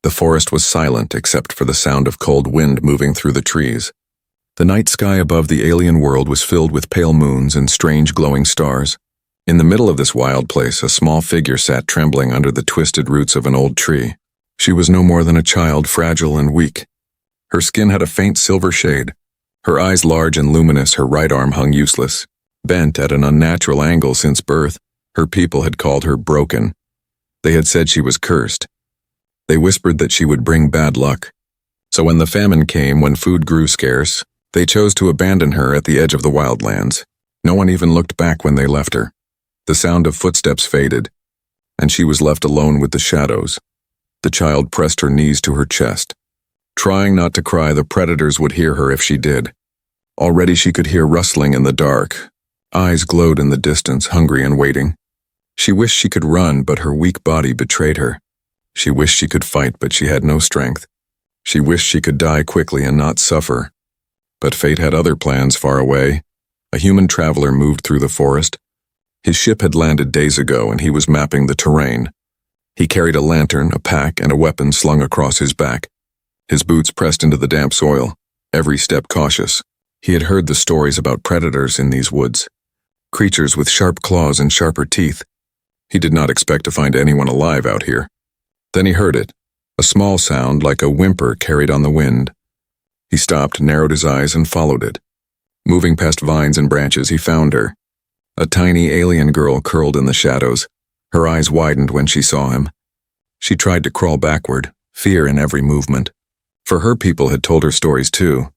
The forest was silent except for the sound of cold wind moving through the trees. The night sky above the alien world was filled with pale moons and strange glowing stars. In the middle of this wild place, a small figure sat trembling under the twisted roots of an old tree. She was no more than a child, fragile and weak. Her skin had a faint silver shade. Her eyes large and luminous, her right arm hung useless. Bent at an unnatural angle since birth, her people had called her broken. They had said she was cursed. They whispered that she would bring bad luck. So when the famine came, when food grew scarce, they chose to abandon her at the edge of the wildlands. No one even looked back when they left her. The sound of footsteps faded, and she was left alone with the shadows. The child pressed her knees to her chest. Trying not to cry, the predators would hear her if she did. Already she could hear rustling in the dark. Eyes glowed in the distance, hungry and waiting. She wished she could run, but her weak body betrayed her. She wished she could fight, but she had no strength. She wished she could die quickly and not suffer. But fate had other plans far away. A human traveler moved through the forest. His ship had landed days ago, and he was mapping the terrain. He carried a lantern, a pack, and a weapon slung across his back. His boots pressed into the damp soil, every step cautious. He had heard the stories about predators in these woods. Creatures with sharp claws and sharper teeth. He did not expect to find anyone alive out here. Then he heard it, a small sound like a whimper carried on the wind. He stopped, narrowed his eyes, and followed it. Moving past vines and branches, he found her. A tiny alien girl curled in the shadows. Her eyes widened when she saw him. She tried to crawl backward, fear in every movement. For her people had told her stories too.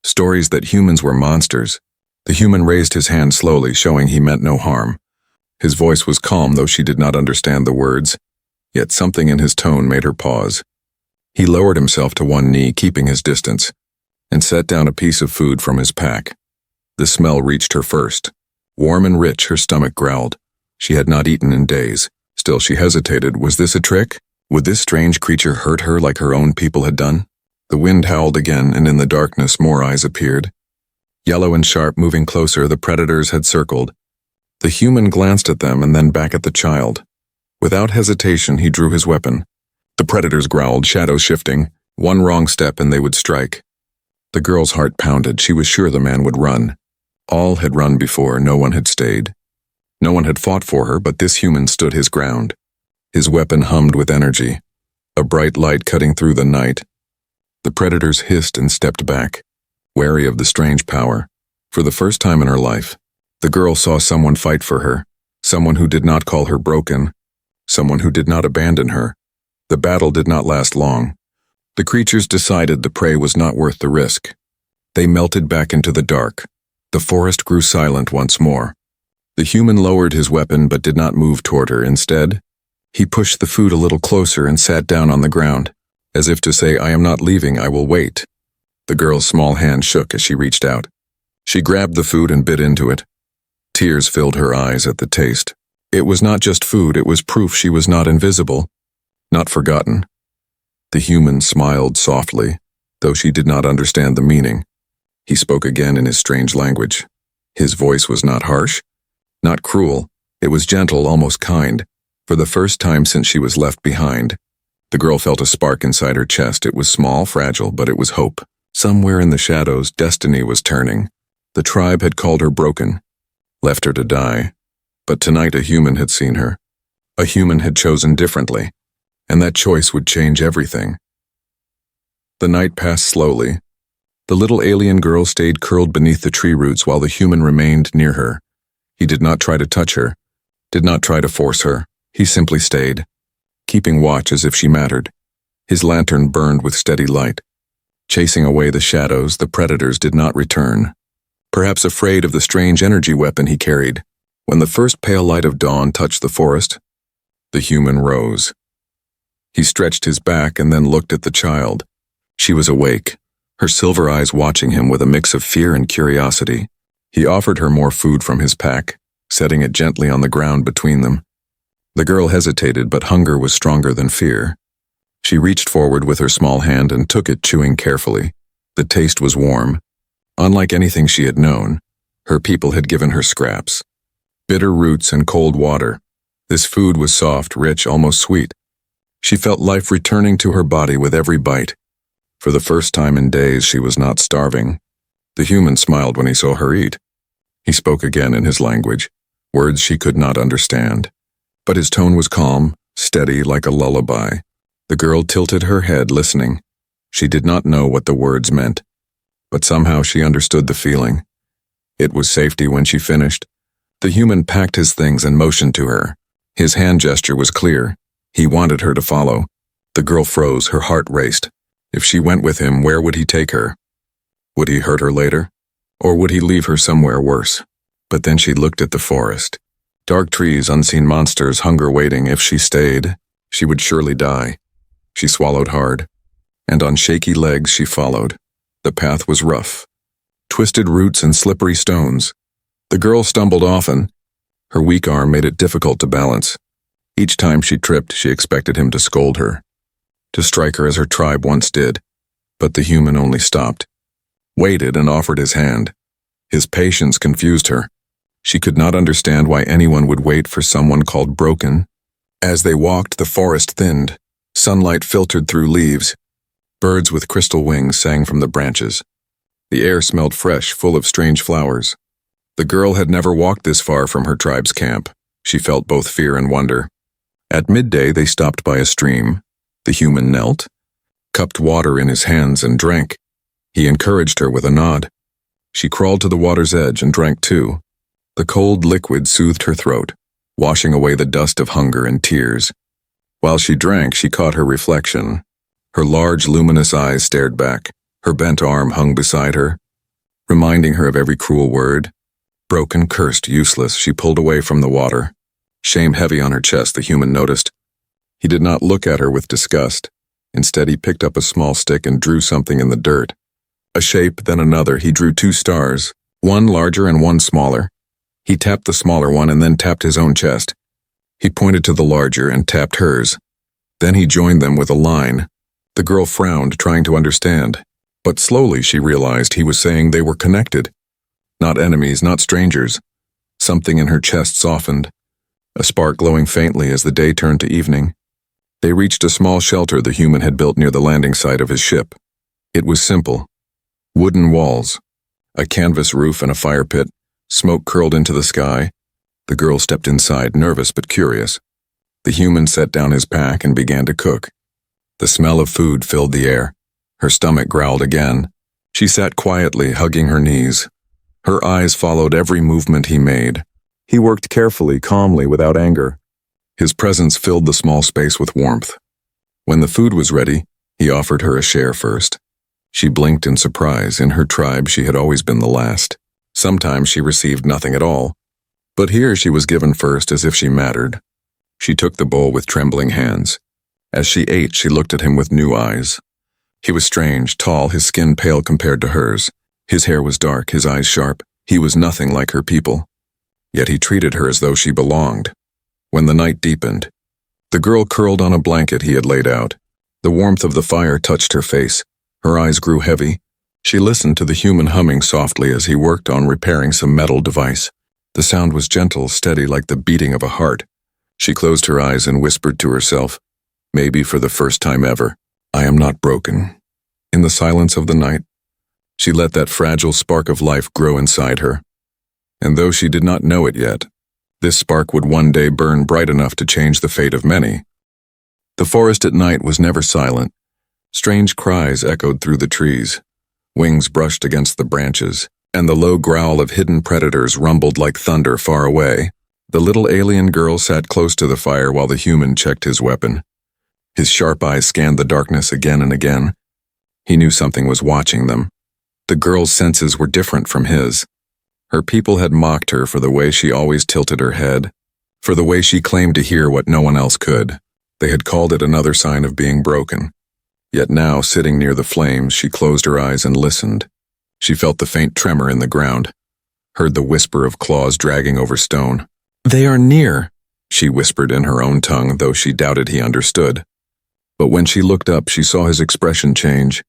Stories that humans were monsters. The human raised his hand slowly, showing he meant no harm. His voice was calm, though she did not understand the words. Yet something in his tone made her pause. He lowered himself to one knee, keeping his distance, and set down a piece of food from his pack. The smell reached her first. Warm and rich, her stomach growled. She had not eaten in days. Still she hesitated. Was this a trick? Would this strange creature hurt her like her own people had done? The wind howled again, and in the darkness more eyes appeared. Yellow and sharp, moving closer, the predators had circled. The human glanced at them and then back at the child. Without hesitation, he drew his weapon. The predators growled, shadows shifting. One wrong step and they would strike. The girl's heart pounded. She was sure the man would run. All had run before, no one had stayed. No one had fought for her, but this human stood his ground. His weapon hummed with energy, a bright light cutting through the night. The predators hissed and stepped back, wary of the strange power. For the first time in her life, the girl saw someone fight for her, someone who did not call her broken, someone who did not abandon her. The battle did not last long. The creatures decided the prey was not worth the risk. They melted back into the dark. The forest grew silent once more. The human lowered his weapon but did not move toward her. Instead, he pushed the food a little closer and sat down on the ground, as if to say, "I am not leaving, I will wait." The girl's small hand shook as she reached out. She grabbed the food and bit into it. Tears filled her eyes at the taste. It was not just food, it was proof she was not invisible, not forgotten. The human smiled softly, though she did not understand the meaning. He spoke again in his strange language. His voice was not harsh, not cruel. It was gentle, almost kind. For the first time since she was left behind, the girl felt a spark inside her chest. It was small, fragile, but it was hope. Somewhere in the shadows, destiny was turning. The tribe had called her broken, left her to die. But tonight a human had seen her. A human had chosen differently, and that choice would change everything. The night passed slowly. The little alien girl stayed curled beneath the tree roots while the human remained near her. He did not try to touch her, did not try to force her. He simply stayed, keeping watch as if she mattered. His lantern burned with steady light. Chasing away the shadows, the predators did not return, perhaps afraid of the strange energy weapon he carried. When the first pale light of dawn touched the forest, the human rose. He stretched his back and then looked at the child. She was awake, her silver eyes watching him with a mix of fear and curiosity. He offered her more food from his pack, setting it gently on the ground between them. The girl hesitated, but hunger was stronger than fear. She reached forward with her small hand and took it, chewing carefully. The taste was warm. Unlike anything she had known, her people had given her scraps. Bitter roots and cold water. This food was soft, rich, almost sweet. She felt life returning to her body with every bite. For the first time in days, she was not starving. The human smiled when he saw her eat. He spoke again in his language, words she could not understand. But his tone was calm, steady like a lullaby. The girl tilted her head, listening. She did not know what the words meant, but somehow she understood the feeling. It was safety when she finished. The human packed his things and motioned to her. His hand gesture was clear. He wanted her to follow. The girl froze, her heart raced. If she went with him, where would he take her? Would he hurt her later? Or would he leave her somewhere worse? But then she looked at the forest. Dark trees, unseen monsters, hunger waiting. If she stayed, she would surely die. She swallowed hard, and on shaky legs she followed. The path was rough. Twisted roots and slippery stones. The girl stumbled often. Her weak arm made it difficult to balance. Each time she tripped, she expected him to scold her, to strike her as her tribe once did. But the human only stopped, waited, and offered his hand. His patience confused her. She could not understand why anyone would wait for someone called broken. As they walked, the forest thinned. Sunlight filtered through leaves. Birds with crystal wings sang from the branches. The air smelled fresh, full of strange flowers. The girl had never walked this far from her tribe's camp. She felt both fear and wonder. At midday, they stopped by a stream. The human knelt, cupped water in his hands, and drank. He encouraged her with a nod. She crawled to the water's edge and drank too. The cold liquid soothed her throat, washing away the dust of hunger and tears. While she drank, she caught her reflection. Her large, luminous eyes stared back. Her bent arm hung beside her, reminding her of every cruel word. Broken, cursed, useless, she pulled away from the water. Shame heavy on her chest, the human noticed. He did not look at her with disgust. Instead, he picked up a small stick and drew something in the dirt. A shape, then another. He drew 2 stars, one larger and one smaller. He tapped the smaller one and then tapped his own chest. He pointed to the larger and tapped hers. Then he joined them with a line. The girl frowned, trying to understand. But slowly she realized he was saying they were connected. Not enemies, not strangers. Something in her chest softened, a spark glowing faintly as the day turned to evening. They reached a small shelter the human had built near the landing site of his ship. It was simple. Wooden walls, a canvas roof, and a fire pit. Smoke curled into the sky. The girl stepped inside, nervous but curious. The human set down his pack and began to cook. The smell of food filled the air. Her stomach growled again. She sat quietly, hugging her knees. Her eyes followed every movement he made. He worked carefully, calmly, without anger. His presence filled the small space with warmth. When the food was ready, he offered her a share first. She blinked in surprise. In her tribe, she had always been the last. Sometimes she received nothing at all. But here she was given first, as if she mattered. She took the bowl with trembling hands. As she ate, she looked at him with new eyes. He was strange, tall, his skin pale compared to hers. His hair was dark, his eyes sharp. He was nothing like her people. Yet he treated her as though she belonged. When the night deepened, the girl curled on a blanket he had laid out. The warmth of the fire touched her face. Her eyes grew heavy. She listened to the human humming softly as he worked on repairing some metal device. The sound was gentle, steady, like the beating of a heart. She closed her eyes and whispered to herself, maybe for the first time ever, "I am not broken." In the silence of the night, she let that fragile spark of life grow inside her. And though she did not know it yet, this spark would one day burn bright enough to change the fate of many. The forest at night was never silent. Strange cries echoed through the trees. Wings brushed against the branches, and the low growl of hidden predators rumbled like thunder far away. The little alien girl sat close to the fire while the human checked his weapon. His sharp eyes scanned the darkness again and again. He knew something was watching them. The girl's senses were different from his. Her people had mocked her for the way she always tilted her head, for the way she claimed to hear what no one else could. They had called it another sign of being broken. Yet now, sitting near the flames, she closed her eyes and listened. She felt the faint tremor in the ground, heard the whisper of claws dragging over stone. "They are near," she whispered in her own tongue, though she doubted he understood. But when she looked up, she saw his expression change.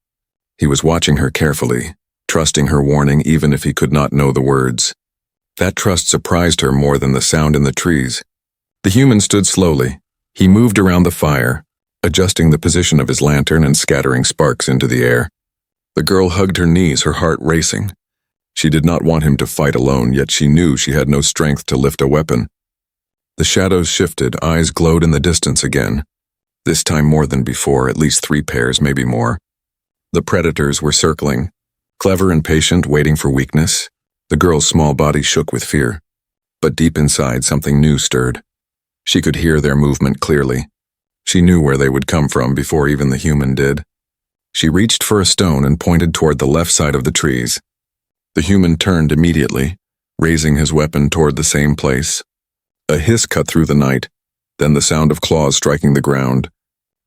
He was watching her carefully, trusting her warning even if he could not know the words. That trust surprised her more than the sound in the trees. The human stood slowly. He moved around the fire, adjusting the position of his lantern and scattering sparks into the air. The girl hugged her knees, her heart racing. She did not want him to fight alone, yet she knew she had no strength to lift a weapon. The shadows shifted, eyes glowed in the distance again. This time more than before, at least 3 pairs, maybe more. The predators were circling, clever and patient, waiting for weakness. The girl's small body shook with fear. But deep inside, something new stirred. She could hear their movement clearly. She knew where they would come from before even the human did. She reached for a stone and pointed toward the left side of the trees. The human turned immediately, raising his weapon toward the same place. A hiss cut through the night, then the sound of claws striking the ground.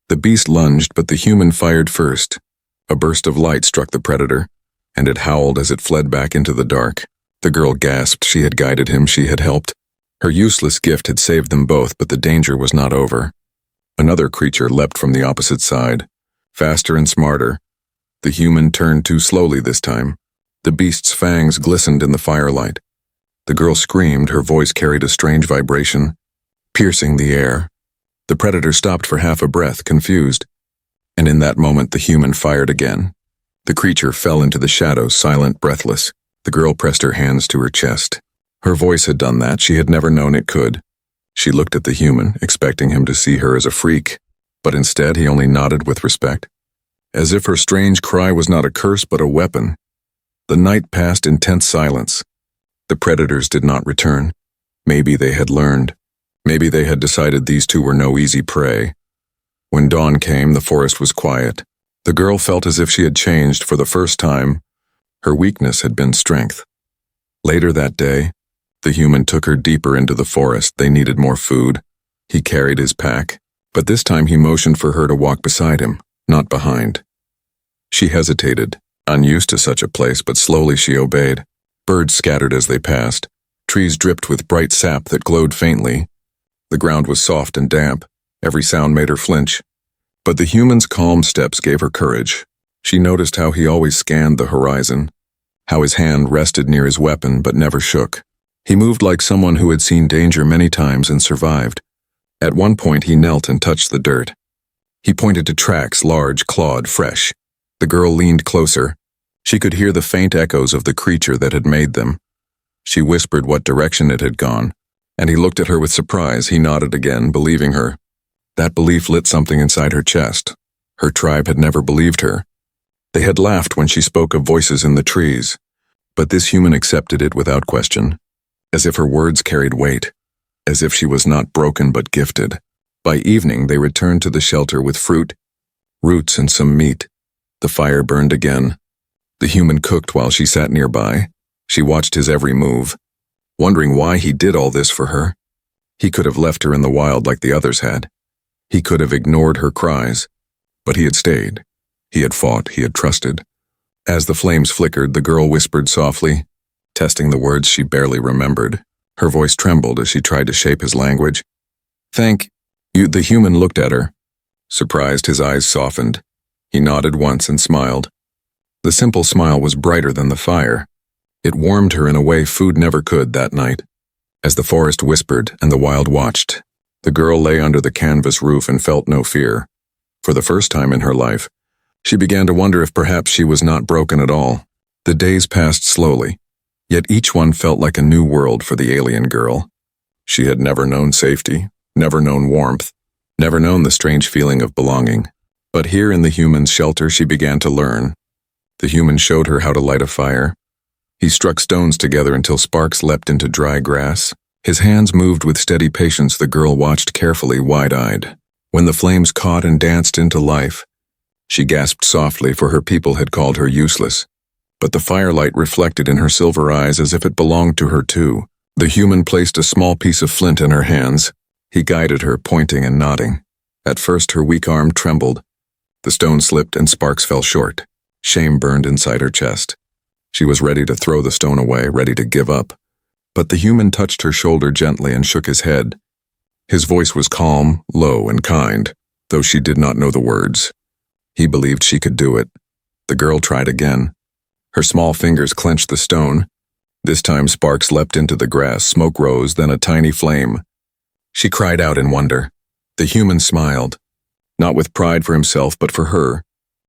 The beast lunged, but the human fired first. A burst of light struck the predator, and it howled as it fled back into the dark. The girl gasped. She had guided him, she had helped. Her useless gift had saved them both, but the danger was not over. Another creature leapt from the opposite side, faster and smarter. The human turned too slowly this time. The beast's fangs glistened in the firelight. The girl screamed, her voice carried a strange vibration, piercing the air. The predator stopped for half a breath, confused. And in that moment the human fired again. The creature fell into the shadows, silent, breathless. The girl pressed her hands to her chest. Her voice had done that. She had never known it could. She looked at the human, expecting him to see her as a freak, but instead he only nodded with respect, as if her strange cry was not a curse but a weapon. The night passed in tense silence. The predators did not return. Maybe they had learned. Maybe they had decided these two were no easy prey. When dawn came, the forest was quiet. The girl felt as if she had changed for the first time. Her weakness had been strength. Later that day, the human took her deeper into the forest. They needed more food. He carried his pack, but this time he motioned for her to walk beside him, not behind. She hesitated, unused to such a place, but slowly she obeyed. Birds scattered as they passed. Trees dripped with bright sap that glowed faintly. The ground was soft and damp. Every sound made her flinch. But the human's calm steps gave her courage. She noticed how he always scanned the horizon, how his hand rested near his weapon but never shook. He moved like someone who had seen danger many times and survived. At one point he knelt and touched the dirt. He pointed to tracks, large, clawed, fresh. The girl leaned closer. She could hear the faint echoes of the creature that had made them. She whispered what direction it had gone, and he looked at her with surprise. He nodded again, believing her. That belief lit something inside her chest. Her tribe had never believed her. They had laughed when she spoke of voices in the trees, but this human accepted it without question, as if her words carried weight, as if she was not broken but gifted. By evening they returned to the shelter with fruit, roots, and some meat. The fire burned again. The human cooked while she sat nearby. She watched his every move, wondering why he did all this for her. He could have left her in the wild like the others had. He could have ignored her cries, but he had stayed. He had fought, he had trusted. As the flames flickered, the girl whispered softly, testing the words she barely remembered. Her voice trembled as she tried to shape his language. "Thank you." The human looked at her. Surprised, his eyes softened. He nodded once and smiled. The simple smile was brighter than the fire. It warmed her in a way food never could that night. As the forest whispered and the wild watched, the girl lay under the canvas roof and felt no fear. For the first time in her life, she began to wonder if perhaps she was not broken at all. The days passed slowly, yet each one felt like a new world for the alien girl. She had never known safety, never known warmth, never known the strange feeling of belonging. But here in the human's shelter she began to learn. The human showed her how to light a fire. He struck stones together until sparks leapt into dry grass. His hands moved with steady patience. The girl watched carefully, wide-eyed. When the flames caught and danced into life, she gasped softly, for her people had called her useless. But the firelight reflected in her silver eyes as if it belonged to her too. The human placed a small piece of flint in her hands. He guided her, pointing and nodding. At first her weak arm trembled. The stone slipped and sparks fell short. Shame burned inside her chest. She was ready to throw the stone away, ready to give up. But the human touched her shoulder gently and shook his head. His voice was calm, low, and kind, though she did not know the words. He believed she could do it. The girl tried again. Her small fingers clenched the stone. This time sparks leapt into the grass, smoke rose, then a tiny flame. She cried out in wonder. The human smiled. not with pride for himself but for her.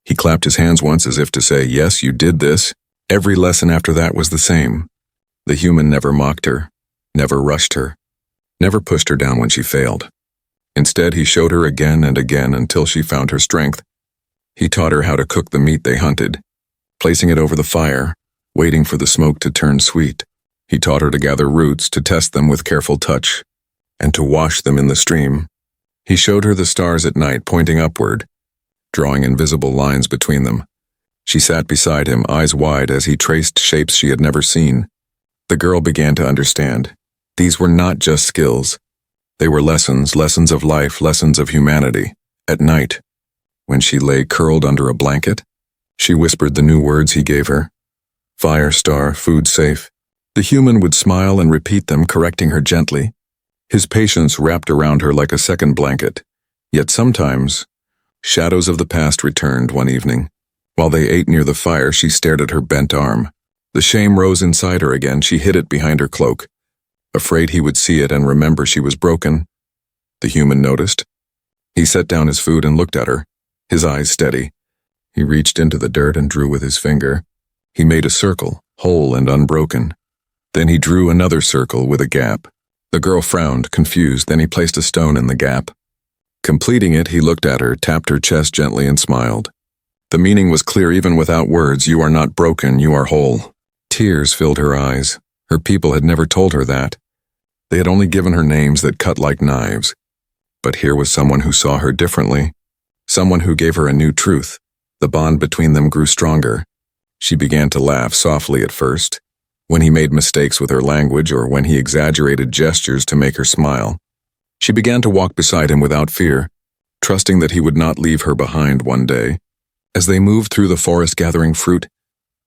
He clapped his hands once as if to say, "Yes, you did this." Every lesson after that was the same. The human never mocked her, never rushed her, never pushed her down when she failed. Instead, he showed her again and again until she found her strength. He taught her how to cook the meat they hunted, placing it over the fire, waiting for the smoke to turn sweet. He taught her to gather roots, to test them with careful touch, and to wash them in the stream. He showed her the stars at night pointing upward, drawing invisible lines between them. She sat beside him, eyes wide as he traced shapes she had never seen. The girl began to understand. These were not just skills. They were lessons, lessons of life, lessons of humanity. At night, when she lay curled under a blanket, she whispered the new words he gave her. Fire, star, food safe. The human would smile and repeat them, correcting her gently. His patience wrapped around her like a second blanket. Yet sometimes, shadows of the past returned one evening. While they ate near the fire, she stared at her bent arm. The shame rose inside her again. She hid it behind her cloak, afraid he would see it and remember she was broken. The human noticed. He set down his food and looked at her, his eyes steady. He reached into the dirt and drew with his finger. He made a circle, whole and unbroken. Then he drew another circle with a gap. The girl frowned, confused, then he placed a stone in the gap. Completing it, he looked at her, tapped her chest gently and smiled. The meaning was clear even without words. You are not broken, you are whole. Tears filled her eyes. Her people had never told her that. They had only given her names that cut like knives. But here was someone who saw her differently. Someone who gave her a new truth. The bond between them grew stronger. She began to laugh softly at first, when he made mistakes with her language or when he exaggerated gestures to make her smile. She began to walk beside him without fear, trusting that he would not leave her behind one day. As they moved through the forest gathering fruit,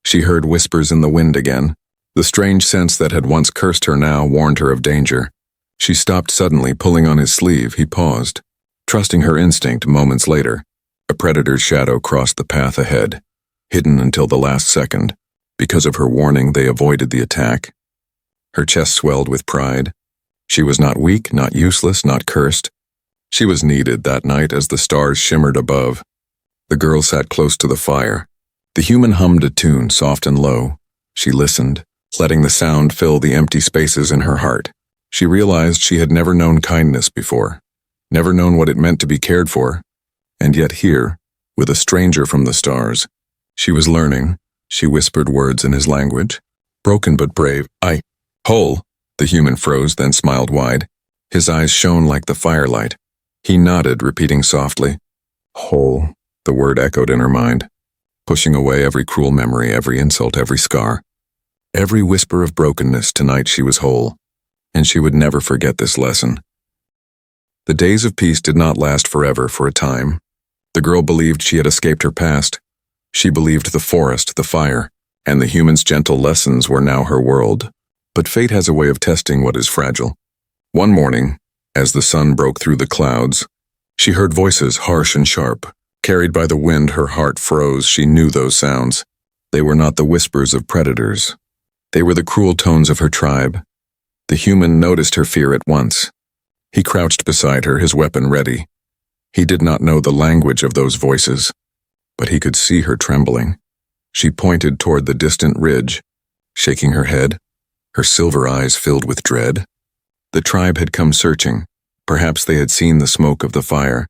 she heard whispers in the wind again. The strange sense that had once cursed her now warned her of danger. She stopped suddenly, pulling on his sleeve. He paused, trusting her instinct. Moments later, a predator's shadow crossed the path ahead, hidden until the last second. Because of her warning, they avoided the attack. Her chest swelled with pride. She was not weak, not useless, not cursed. She was needed that night as the stars shimmered above. The girl sat close to the fire. The human hummed a tune, soft and low. She listened, letting the sound fill the empty spaces in her heart. She realized she had never known kindness before, never known what it meant to be cared for. And yet here, with a stranger from the stars, she was learning. She whispered words in his language. Broken but brave. Whole. The human froze, then smiled wide. His eyes shone like the firelight. He nodded, repeating softly. Whole. The word echoed in her mind, pushing away every cruel memory, every insult, every scar. Every whisper of brokenness. Tonight she was whole, and she would never forget this lesson. The days of peace did not last forever. For a time, the girl believed she had escaped her past. She believed the forest, the fire, and the human's gentle lessons were now her world. But fate has a way of testing what is fragile. One morning, as the sun broke through the clouds, she heard voices, harsh and sharp. Carried by the wind, her heart froze. She knew those sounds. They were not the whispers of predators. They were the cruel tones of her tribe. The human noticed her fear at once. He crouched beside her, his weapon ready. He did not know the language of those voices, but he could see her trembling. She pointed toward the distant ridge, shaking her head, her silver eyes filled with dread. The tribe had come searching. Perhaps they had seen the smoke of the fire.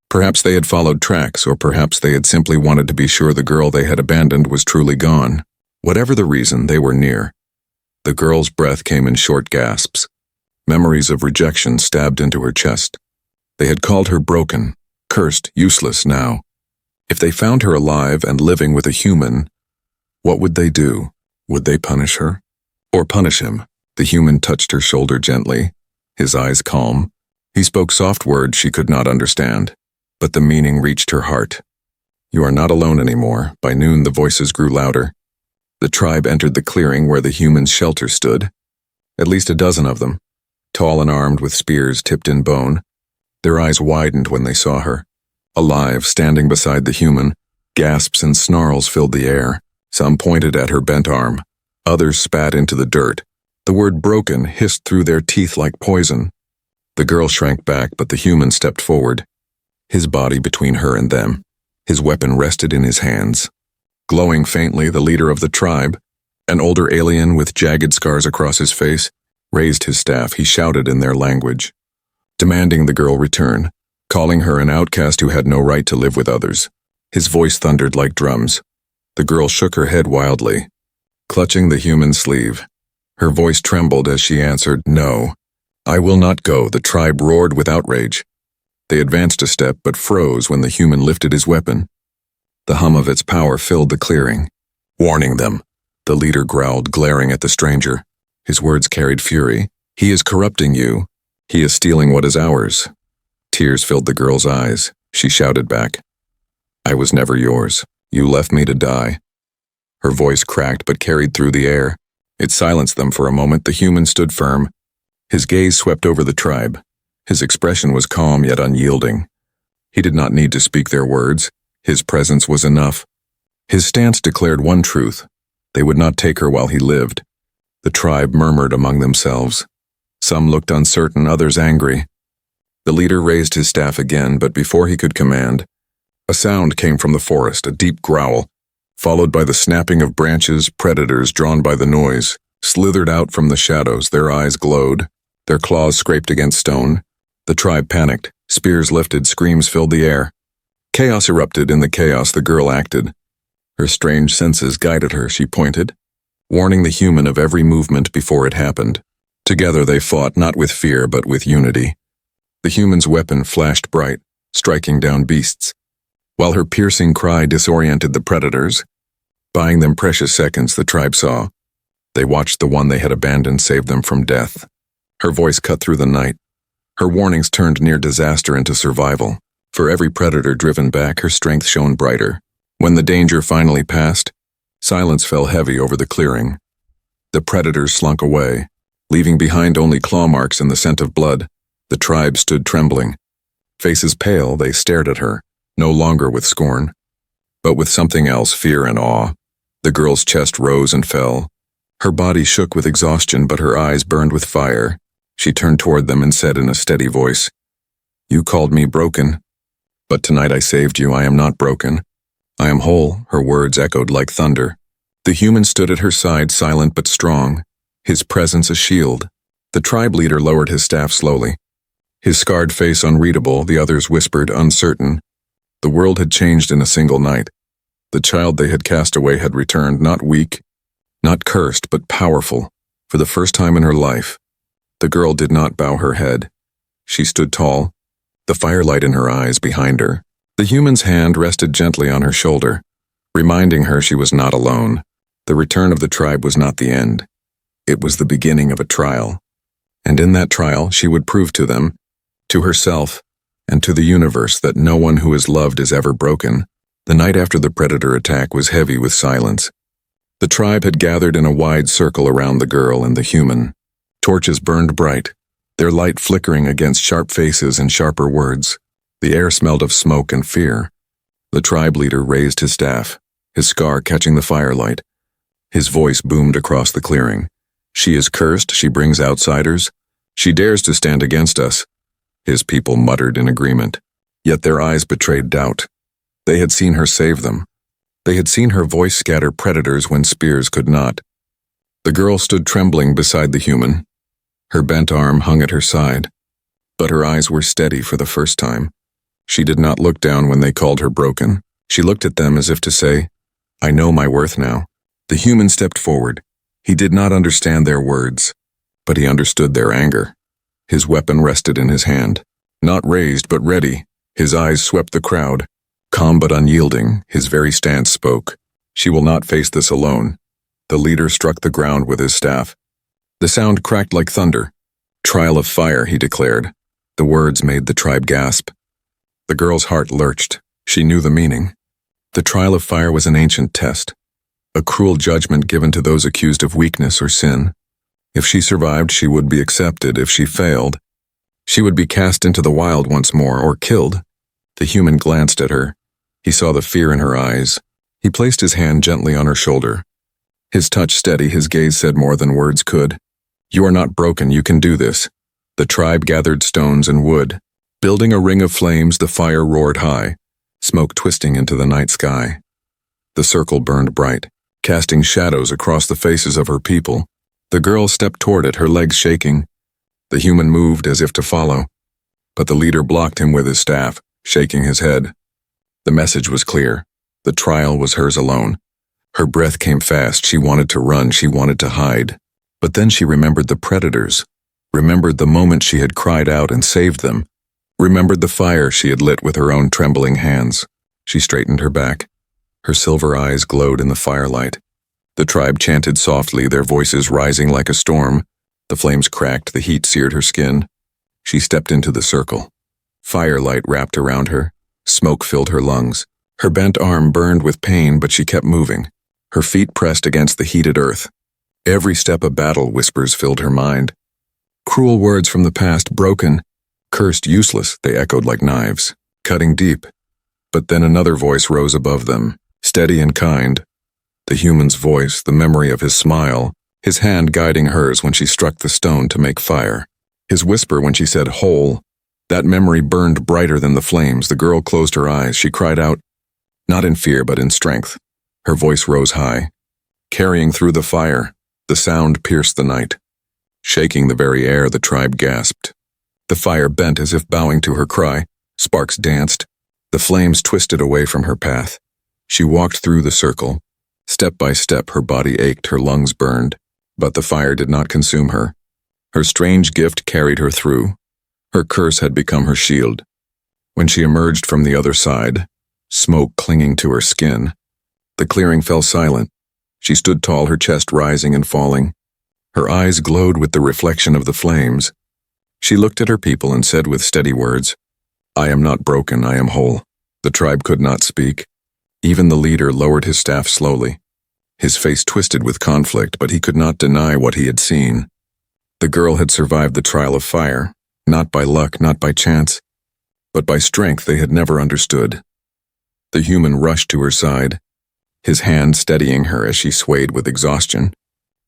Perhaps they had followed tracks, or perhaps they had simply wanted to be sure the girl they had abandoned was truly gone. Whatever the reason, they were near. The girl's breath came in short gasps. Memories of rejection stabbed into her chest. They had called her broken, cursed, useless now. If they found her alive and living with a human, what would they do? Would they punish her? Or punish him? The human touched her shoulder gently, his eyes calm. He spoke soft words she could not understand, but the meaning reached her heart. You are not alone anymore. By noon the voices grew louder. The tribe entered the clearing where the human's shelter stood. At least a dozen of them, tall and armed with spears tipped in bone. Their eyes widened when they saw her. Alive, standing beside the human, gasps and snarls filled the air. Some pointed at her bent arm. Others spat into the dirt. The word broken hissed through their teeth like poison. The girl shrank back, but the human stepped forward. his body between her and them. His weapon rested in his hands. Glowing faintly, the leader of the tribe, an older alien with jagged scars across his face, raised his staff. He shouted in their language, demanding the girl return, calling her an outcast who had no right to live with others. His voice thundered like drums. The girl shook her head wildly, clutching the human sleeve. Her voice trembled as she answered, "No, I will not go." The tribe roared with outrage. They advanced a step but froze when the human lifted his weapon. The hum of its power filled the clearing. "Warning them," the leader growled, glaring at the stranger. His words carried fury. "He is corrupting you. He is stealing what is ours." Tears filled the girl's eyes. She shouted back, "I was never yours. You left me to die." Her voice cracked but carried through the air. It silenced them for a moment. The human stood firm. His gaze swept over the tribe. His expression was calm yet unyielding. He did not need to speak their words. His presence was enough. His stance declared one truth: they would not take her while he lived. The tribe murmured among themselves. Some looked uncertain, others angry. The leader raised his staff again, but before he could command, a sound came from the forest, a deep growl, followed by the snapping of branches. Predators, drawn by the noise, slithered out from the shadows. Their eyes glowed. Their claws scraped against stone. The tribe panicked. Spears lifted. Screams filled the air. Chaos erupted. In the chaos, the girl acted. Her strange senses guided her. She pointed, warning the human of every movement before it happened. Together they fought, not with fear, but with unity. The human's weapon flashed bright, striking down beasts, while her piercing cry disoriented the predators, buying them precious seconds. The tribe saw. They watched the one they had abandoned save them from death. Her voice cut through the night. Her warnings turned near disaster into survival. For every predator driven back, her strength shone brighter. When the danger finally passed, silence fell heavy over the clearing. The predators slunk away, leaving behind only claw marks and the scent of blood. The tribe stood trembling. Faces pale, they stared at her, no longer with scorn, but with something else, fear and awe. The girl's chest rose and fell. Her body shook with exhaustion, but her eyes burned with fire. She turned toward them and said in a steady voice, "You called me broken, but tonight I saved you. I am not broken. I am whole." Her words echoed like thunder. The human stood at her side, silent but strong, his presence a shield. The tribe leader lowered his staff slowly, his scarred face unreadable. The others whispered, uncertain. The world had changed in a single night. The child they had cast away had returned, not weak, not cursed, but powerful, for the first time in her life. The girl did not bow her head. She stood tall, the firelight in her eyes behind her. The human's hand rested gently on her shoulder, reminding her she was not alone. The return of the tribe was not the end. It was the beginning of a trial. And in that trial, she would prove to them, to herself, and to the universe that no one who is loved is ever broken. The night after the predator attack was heavy with silence. The tribe had gathered in a wide circle around the girl and the human. Torches burned bright, their light flickering against sharp faces and sharper words. The air smelled of smoke and fear. The tribe leader raised his staff, his scar catching the firelight. His voice boomed across the clearing. "She is cursed, she brings outsiders. She dares to stand against us." His people muttered in agreement, yet their eyes betrayed doubt. They had seen her save them. They had seen her voice scatter predators when spears could not. The girl stood trembling beside the human. Her bent arm hung at her side, but her eyes were steady for the first time. She did not look down when they called her broken. She looked at them as if to say, "I know my worth now." The human stepped forward. He did not understand their words, but he understood their anger. His weapon rested in his hand, not raised but ready. His eyes swept the crowd. Calm but unyielding, his very stance spoke. She will not face this alone. The leader struck the ground with his staff. The sound cracked like thunder. "Trial of fire," he declared. The words made the tribe gasp. The girl's heart lurched. She knew the meaning. The trial of fire was an ancient test, a cruel judgment given to those accused of weakness or sin. If she survived, she would be accepted. If she failed, she would be cast into the wild once more, or killed. The human glanced at her. He saw the fear in her eyes. He placed his hand gently on her shoulder. His touch steady, his gaze said more than words could. "You are not broken, you can do this." The tribe gathered stones and wood. Building a ring of flames, the fire roared high, smoke twisting into the night sky. The circle burned bright, casting shadows across the faces of her people. The girl stepped toward it, her legs shaking. The human moved as if to follow, but the leader blocked him with his staff, shaking his head. The message was clear. The trial was hers alone. Her breath came fast. She wanted to run. She wanted to hide. But then she remembered the predators, remembered the moment she had cried out and saved them, remembered the fire she had lit with her own trembling hands. She straightened her back. Her silver eyes glowed in the firelight. The tribe chanted softly, their voices rising like a storm. The flames cracked, the heat seared her skin. She stepped into the circle. Firelight wrapped around her. Smoke filled her lungs. Her bent arm burned with pain, but she kept moving. Her feet pressed against the heated earth. Every step a battle, whispers filled her mind. Cruel words from the past, broken, cursed, useless, they echoed like knives, cutting deep. But then another voice rose above them, steady and kind. The human's voice, the memory of his smile, his hand guiding hers when she struck the stone to make fire. His whisper when she said whole. That memory burned brighter than the flames. The girl closed her eyes. She cried out, not in fear but in strength. Her voice rose high, carrying through the fire. The sound pierced the night. Shaking the very air, the tribe gasped. The fire bent as if bowing to her cry. Sparks danced. The flames twisted away from her path. She walked through the circle. Step by step, her body ached, her lungs burned. But the fire did not consume her. Her strange gift carried her through. Her curse had become her shield. When she emerged from the other side, smoke clinging to her skin, the clearing fell silent. She stood tall, her chest rising and falling. Her eyes glowed with the reflection of the flames. She looked at her people and said with steady words, I am not broken, I am whole. The tribe could not speak. Even the leader lowered his staff slowly. His face twisted with conflict, but he could not deny what he had seen. The girl had survived the trial of fire, not by luck, not by chance, but by strength they had never understood. The human rushed to her side, his hand steadying her as she swayed with exhaustion.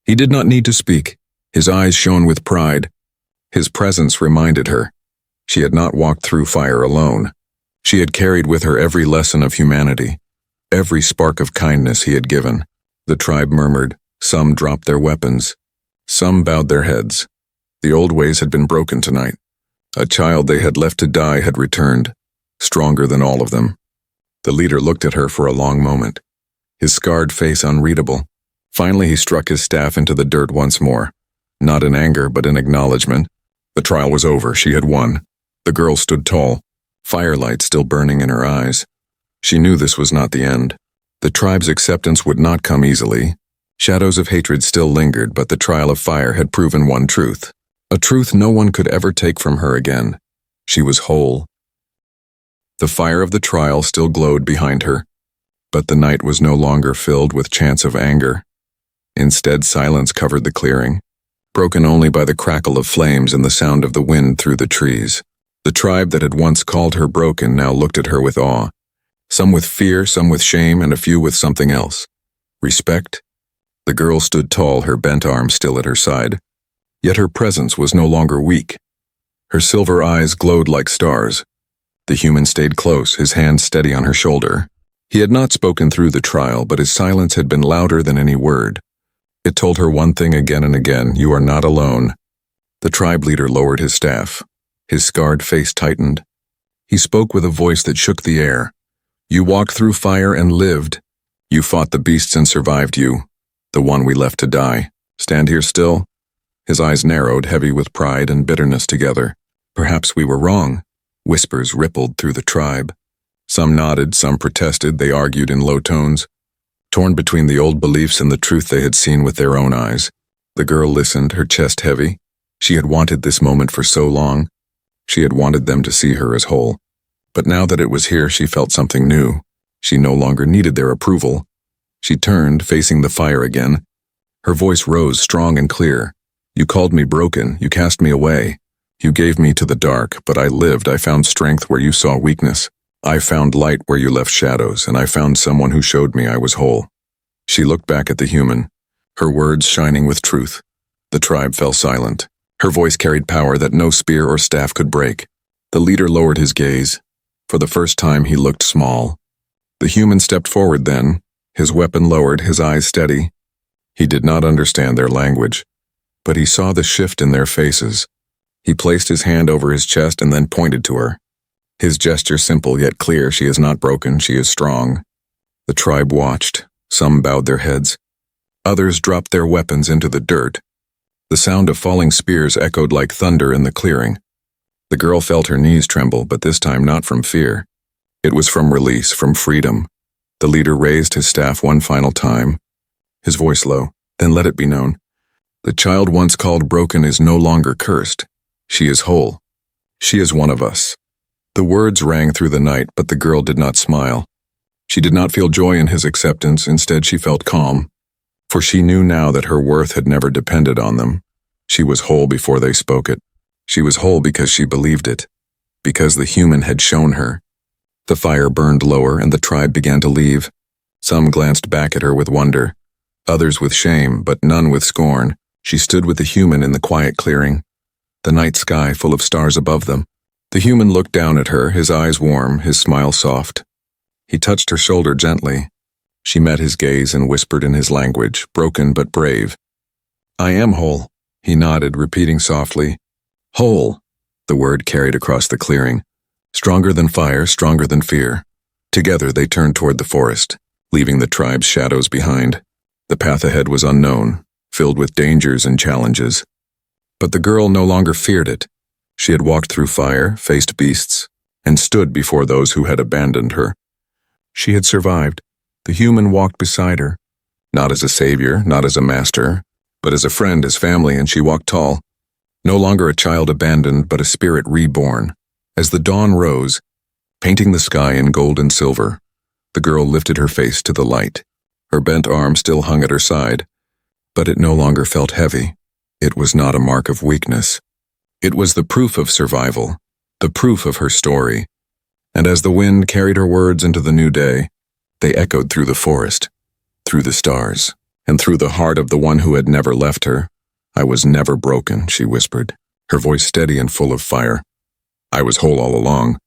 He did not need to speak. His eyes shone with pride. His presence reminded her. She had not walked through fire alone. She had carried with her every lesson of humanity, every spark of kindness he had given. The tribe murmured. Some dropped their weapons. Some bowed their heads. The old ways had been broken tonight. A child they had left to die had returned, stronger than all of them. The leader looked at her for a long moment, his scarred face unreadable. Finally he struck his staff into the dirt once more, not in anger but in acknowledgement. The trial was over. She had won. The girl stood tall, firelight still burning in her eyes. She knew this was not the end. The tribe's acceptance would not come easily. Shadows of hatred still lingered, but the trial of fire had proven one truth, a truth no one could ever take from her again. She was whole. The fire of the trial still glowed behind her, but the night was no longer filled with chants of anger. Instead, silence covered the clearing, broken only by the crackle of flames and the sound of the wind through the trees. The tribe that had once called her broken now looked at her with awe, some with fear, some with shame, and a few with something else. Respect. The girl stood tall, her bent arm still at her side. Yet her presence was no longer weak. Her silver eyes glowed like stars. The human stayed close, his hand steady on her shoulder. He had not spoken through the trial, but his silence had been louder than any word. It told her one thing again and again: you are not alone. The tribe leader lowered his staff. His scarred face tightened. He spoke with a voice that shook the air. You walked through fire and lived. You fought the beasts and survived you, the one we left to die. Stand here still. His eyes narrowed, heavy with pride and bitterness together. Perhaps we were wrong. Whispers rippled through the tribe. Some nodded, some protested. They argued in low tones, torn between the old beliefs and the truth they had seen with their own eyes. The girl listened, her chest heavy. She had wanted this moment for so long. She had wanted them to see her as whole. But now that it was here, she felt something new. She no longer needed their approval. She turned, facing the fire again. Her voice rose, strong and clear. You called me broken. You cast me away. You gave me to the dark, but I lived. I found strength where you saw weakness. I found light where you left shadows, and I found someone who showed me I was whole. She looked back at the human, her words shining with truth. The tribe fell silent. Her voice carried power that no spear or staff could break. The leader lowered his gaze. For the first time he looked small. The human stepped forward then, his weapon lowered, his eyes steady. He did not understand their language, but he saw the shift in their faces. He placed his hand over his chest and then pointed to her. His gesture simple yet clear. She is not broken, she is strong. The tribe watched. Some bowed their heads. Others dropped their weapons into the dirt. The sound of falling spears echoed like thunder in the clearing. The girl felt her knees tremble, but this time not from fear. It was from release, from freedom. The leader raised his staff one final time, his voice low. Then let it be known. The child once called broken is no longer cursed. She is whole. She is one of us. The words rang through the night, but the girl did not smile. She did not feel joy in his acceptance. Instead, she felt calm. For she knew now that her worth had never depended on them. She was whole before they spoke it. She was whole because she believed it. Because the human had shown her. The fire burned lower and the tribe began to leave. Some glanced back at her with wonder. Others with shame, but none with scorn. She stood with the human in the quiet clearing. The night sky full of stars above them. The human looked down at her, his eyes warm, his smile soft. He touched her shoulder gently. She met his gaze and whispered in his language, broken but brave. I am whole, he nodded, repeating softly. Whole, the word carried across the clearing. Stronger than fire, stronger than fear. Together they turned toward the forest, leaving the tribe's shadows behind. The path ahead was unknown, filled with dangers and challenges. But the girl no longer feared it. She had walked through fire, faced beasts, and stood before those who had abandoned her. She had survived. The human walked beside her, not as a savior, not as a master, but as a friend, as family, and she walked tall. No longer a child abandoned, but a spirit reborn. As the dawn rose, painting the sky in gold and silver, the girl lifted her face to the light. Her bent arm still hung at her side, but it no longer felt heavy. It was not a mark of weakness. It was the proof of survival, the proof of her story. And as the wind carried her words into the new day, they echoed through the forest, through the stars, and through the heart of the one who had never left her. I was never broken, she whispered, her voice steady and full of fire. I was whole all along.